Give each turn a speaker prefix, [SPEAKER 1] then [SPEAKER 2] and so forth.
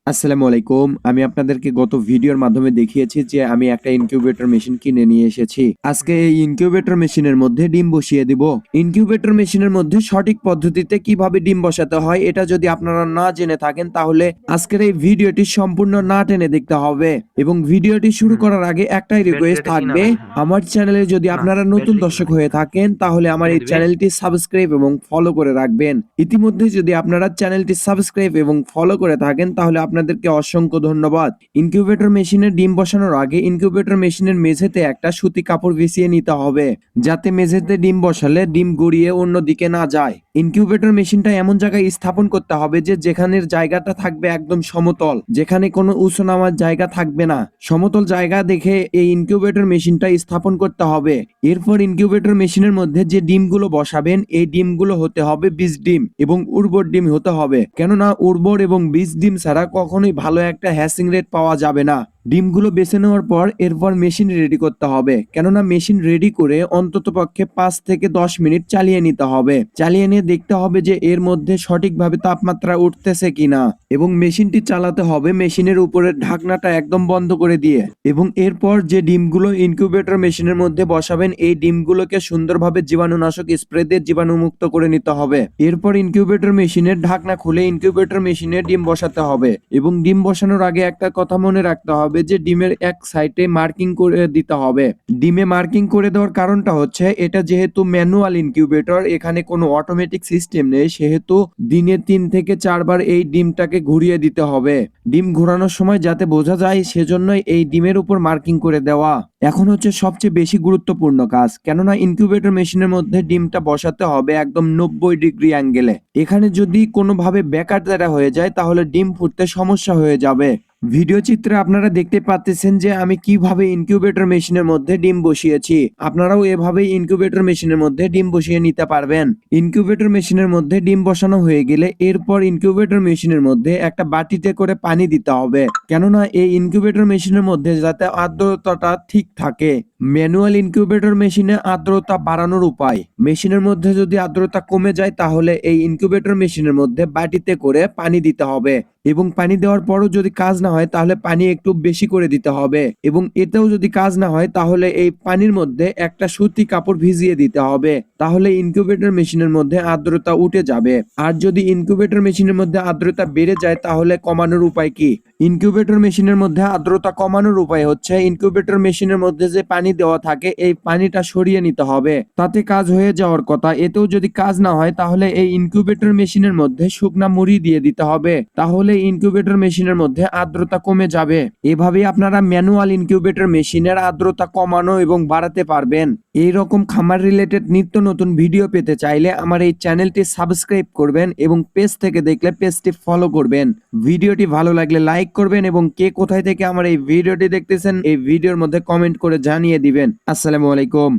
[SPEAKER 1] আসসালামু আলাইকুম। আমি আপনাদেরকে গত ভিডিওর মাধ্যমে দেখিয়েছি যে আমি একটা ইনকিউবেটর মেশিন কিনে নিয়ে এসেছি। আজকে এই ইনকিউবেটর মেশিনের মধ্যে ডিম বসিয়ে দিব। ইনকিউবেটর মেশিনের মধ্যে সঠিক পদ্ধতিতে কিভাবে ডিম বসাতে হয় এটা যদি আপনারা না জেনে থাকেন তাহলে আজকের এই ভিডিওটি সম্পূর্ণ না টেনে দেখতে হবে। এবং ভিডিওটি শুরু
[SPEAKER 2] হুম,
[SPEAKER 1] করার আগে একটাই রিকোয়েস্ট
[SPEAKER 2] ব্যাটারিটা কি
[SPEAKER 1] থাকবে,
[SPEAKER 2] নামাই? হ্যাঁ।
[SPEAKER 1] আমার চ্যানেলে যদি
[SPEAKER 2] না,
[SPEAKER 1] আপনারা নতুন
[SPEAKER 2] ব্যাটারি কি
[SPEAKER 1] দর্শক
[SPEAKER 2] নামাই?
[SPEAKER 1] হয়ে
[SPEAKER 2] হ্যাঁ।
[SPEAKER 1] থাকেন তাহলে আমার
[SPEAKER 2] এটা
[SPEAKER 1] এই
[SPEAKER 2] দিবে?
[SPEAKER 1] চ্যানেলটি সাবস্ক্রাইব এবং ফলো করে রাখবেন। ইতিমধ্যে যদি আপনারা চ্যানেলটি সাবস্ক্রাইব এবং ফলো করে থাকেন তাহলে আপনাদেরকে অসংখ্য ধন্যবাদ। ইনকিউবেটর মেশিনে ডিম বসানোর আগে ইনকিউবেটর মেশিনের মেঝেতে একটা সুতি কাপড় বিছিয়ে নিতে হবে, যাতে মেঝেতে ডিম বসালে ডিম গড়িয়ে অন্যদিকে না যায়। ইনকিউবেটর মেশিনটা এমন জায়গায় স্থাপন করতে হবে যে যেখানের জায়গাটা থাকবে একদম সমতল, যেখানে কোনো উঁচু নামার জায়গা থাকবে না। সমতল জায়গা দেখে এই ইনকিউবেটর মেশিনটা স্থাপন করতে হবে। এরপর ইনকিউবেটর মেশিনের মধ্যে যে ডিমগুলো বসাবেন এই ডিমগুলো হতে হবে বীজ ডিম এবং উর্বর ডিম হতে হবে, কেননা উর্বর এবং বীজ ডিম ছাড়া কখনোই ভালো একটা হ্যাচিং রেট পাওয়া যাবে না। ডিমগুলো বেছে নেওয়ার পর এরপর মেশিন রেডি করতে হবে, কেননা মেশিন রেডি করে অন্তত পক্ষে 5 থেকে 10 মিনিট চালিয়ে নিতে হবে। চালিয়ে নিয়ে দেখতে হবে যে এর মধ্যে সঠিকভাবে তাপমাত্রা উঠতেছে কিনা, এবং মেশিনটি চালাতে হবে মেশিনের উপরের ঢাকনাটা একদম বন্ধ করে দিয়ে। এবং এরপর যে ডিমগুলো ইনকিউবেটর মেশিনের মধ্যে বসাবেন এই ডিমগুলোকে সুন্দরভাবে জীবাণুনাশক স্প্রে দিয়ে জীবাণুমুক্ত করে নিতে হবে। এরপর ইনকিউবেটর মেশিনের ঢাকনা খুলে ইনকিউবেটর মেশিনে ডিম বসাতে হবে, এবং ডিম বসানোর আগে একটা কথা মনে রাখতে হবে যে ডিমের এক সাইডে মার্কিং করে দিতে হবে। ডিমে মার্কিং করে দেওয়ার কারণটা হচ্ছে এটা যেহেতু ম্যানুয়াল ইনকিউবেটর, এখানে কোনো অটোমেটিক সিস্টেম নেই, সেহেতু দিনে 3 থেকে 4 বার এই ডিমটাকে ঘুরিয়ে দিতে হবে। ডিম ঘোরানোর সময় যাতে বোঝা যায় সেজন্যই এই ডিমের উপর মার্কিং করে দেওয়া। এখন হচ্ছে সবচেয়ে বেশি গুরুত্বপূর্ণ কাজ, কেননা ইনকিউবেটর মেশিনের মধ্যে ডিমটা বসাতে হবে একদম 90 ডিগ্রি অ্যাঙ্গেলে। এখানে যদি কোনোভাবে ব্যাকার দ্বারা হয়ে যায় তাহলে ডিম ফুটতে সমস্যা হয়ে যাবে। ভিডিও চিত্রে আপনারা দেখতে পাচ্ছেন যে আমি কিভাবে ইনকিউবেটর মেশিনের মধ্যে ডিম বসিয়েছি। আপনারাও এভাবেই ইনকিউবেটর মেশিনের মধ্যে ডিম বসিয়ে নিতে পারবেন। ইনকিউবেটর মেশিনের মধ্যে ডিম বসানো হয়ে গেলে এরপর ইনকিউবেটর মেশিনের মধ্যে একটা বাটিতে করে পানি দিতে হবে, কেননা এই ইনকিউবেটর মেশিনের মধ্যে যাতে আর্দ্রতাটা ঠিক থাকে। ম্যানুয়াল ইনকিউবেটর মেশিনে আর্দ্রতা বাড়ানোর উপায়, মেশিনের মধ্যে যদি আর্দ্রতা কমে যায় তাহলে এই ইনকিউবেটর মেশিনের মধ্যে বাটিতে করে পানি দিতে হবে, এবং পানি দেওয়ার পরও যদি কাজ না হয় তাহলে পানি একটু বেশি করে দিতে হবে, এবং এতেও যদি কাজ না হয় তাহলে এই পানির মধ্যে একটা সুতি কাপড় ভিজিয়ে দিতে হবে, তাহলে ইনকিউবেটর মেশিনের মধ্যে আর্দ্রতা উঠে যাবে। আর যদি ইনকিউবেটর মেশিনের মধ্যে আর্দ্রতা বেড়ে যায় তাহলে কমানোর উপায় কি? ইনকিউবেটর মেশিনের মধ্যে আর্দ্রতা কমানোর উপায় হচ্ছে ইনকিউবেটর মেশিনের মধ্যে যে পানি দেওয়া থাকে এই পানিটা সরিয়ে নিতে হবে, তাতে কাজ হয়ে যাওয়ার কথা। এতেও যদি কাজ না হয় তাহলে এই ইনকিউবেটর মেশিনের মধ্যে শুকনা মুড়ি দিয়ে দিতে হবে, তাহলে ইনকিউবেটর মেশিনের মধ্যে আর্দ্রতা কমে যাবে। এভাবেই আপনারা ম্যানুয়াল ইনকিউবেটর মেশিনের আর্দ্রতা কমানো এবং বাড়াতে পারবেন। এই রকম খামার রিলেটেড নিত্য নতুন ভিডিও পেতে চাইলে আমার এই চ্যানেলটি সাবস্ক্রাইব করবেন এবং পেজ থেকে দেখলে পেজটি ফলো করবেন। ভিডিওটি ভালো লাগলে লাইক করবেন, এবং কে কোথায় থেকে আমার এই ভিডিওটি দেখতেছেন এই ভিডিওর মধ্যে কমেন্ট করে জানিয়ে দিবেন। আসসালামু আলাইকুম।